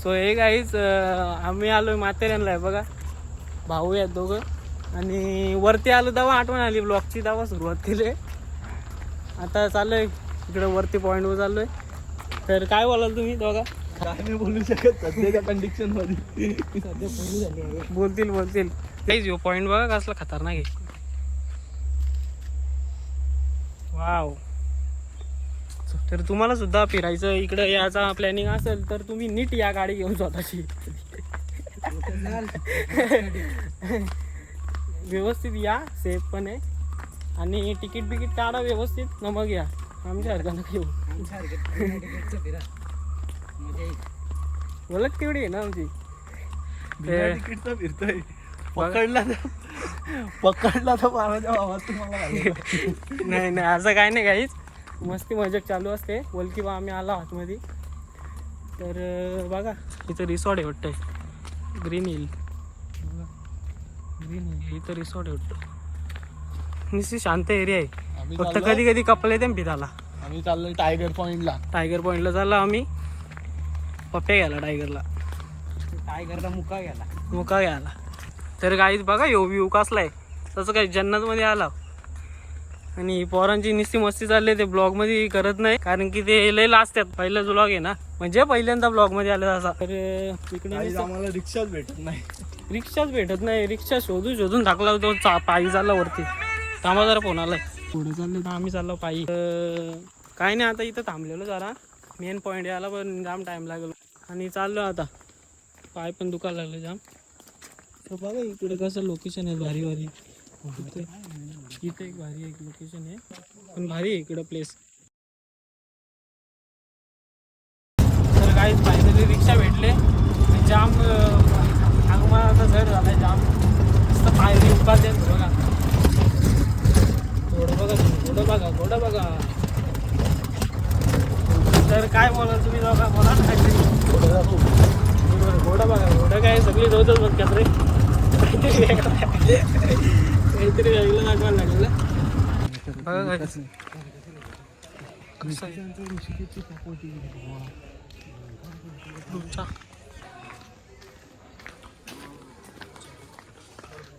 So हे गाईच आम्ही आलोय माथेरानला बघा, भाऊ आहेत दोघं. आणि वरती आलो तेव्हा आठवण आली ब्लॉगची, तेव्हा सुरुवात केली. आता चाललोय इकडं वरती पॉईंटवर चाललोय. तर काय बोलाल तुम्ही दोघा? काय नाही बोलू शकत सध्याच्या कंडिशन मध्ये. सध्या बोलू झाली, बोलतील काहीच. यो पॉईंट बघा कसला खतरनाक आहे. वाव. तर तुम्हाला सुद्धा फिरायचं इकडं याचा प्लॅनिंग असेल तर तुम्ही नीट या गाडी घेऊन स्वतःची. व्यवस्थित या, सेफ पण आहे. आणि तिकीट बिकीट काढा व्यवस्थित, न मग या. आमच्या हरकत घेऊ. ओळख तेवढी आहे ना आमची. तिकीटचा फिरतोय, पकडला तर मारायच्या भावात तुम्हाला. नाही असं काय नाही काहीच, मस्ती मजाक चालू असते. बोल की बा आम्ही आलो आतमध्ये. तर बघा इथं रिसॉर्ट आहे वाटतंय, ग्रीन हिल. इथं रिसॉर्ट आहे वाटतं. निश्चित शांत एरिया आहे. फक्त कधी कधी कपल येते फिरायला. आम्ही चाललोय टायगर पॉइंटला चाललो आम्ही. पप्प्या घ्यायला टायगरला मुका घ्यायला. तर गाईच बघा यो व्ह्यू कसला आहे, तसं काही जन्नतमध्ये आला. आणि पोरांची निस्ती मस्ती चालली. ते ब्लॉगमध्ये करत नाही कारण की ते लय लाजतात. पहिलाच ब्लॉग आहे ना, म्हणजे पहिल्यांदा ब्लॉगमध्ये आलं असा. तर तिकडे आम्हाला रिक्षाच भेटत नाही. रिक्षा शोधून टाकला होतो. पायी चालला वरती. थांबा जरा फोन आलाय. पुढे चाललो तर आम्ही चाललो पायी. काय नाही, आता इथं थांबलेलो जरा. मेन पॉईंट याला पण जाम टाइम लागलो. आणि चाललो आता. पाय पण दुखायला लागले जाम. तर बघा इकडे कसं लोकेशन आहे भारी. इथे एक भारी एक लोकेशन आहे, पण भारी आहे इकडं प्लेस. तर काहीच फायनली रिक्षा भेटले. जाम अंगमाचा जड झालाय जाम. मस्त पायरी उपास आहे बघा. घोडं बघा. तर काय बोला तुम्ही दोघा, बोला घोडं बघा. घोडं काय सगळी जाऊतच बघतात रे. काहीतरी वेगळं दाखवायला लागलं बघा.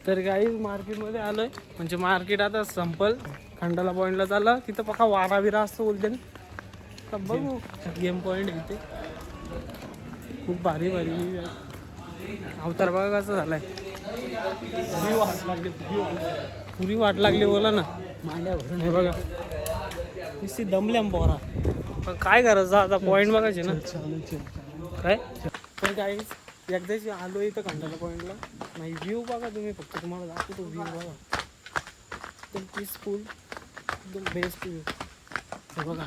तर काही मार्केटमध्ये आलोय, म्हणजे मार्केट आता संपल. खंडाला पॉईंटला चालला. तिथं पका वारा बिरा असतो बोलते ना. तर बघू गेम पॉईंट इथे खूप भारी अवतार बघा कसं झालाय. पुरी वाट लागली बोला ना. हे बघा निश्चित दमल्या पोरा. पण काय करायचं आता, पॉईंट बघायचे ना काय. तर काही एकदाची आलो इथं खंडाला पॉईंटला. नाही व्ह्यू बघा तुम्ही, फक्त तुम्हाला दाखवतो व्ह्यू बघा. एकदम पीसफुल, एकदम बेस्ट व्ह्यू. हे बघा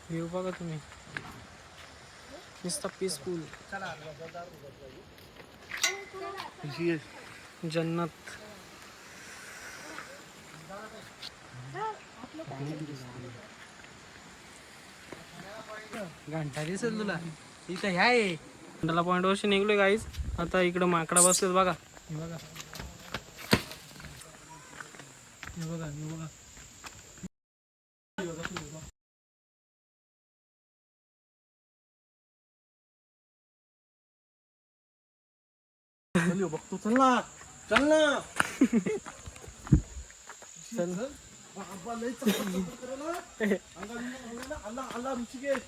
व्ह्यू बघा तुम्ही, नुसतं पीसफुल. जन्नत. घंटा दिसेल तुला इथं. ह्या आहे खंडाला पॉईंट वरशी निघलोय गाईज. आता इकडं माकडा बसलेत बघा. बघा बघतो. चल ना चल. ऋषिकेश.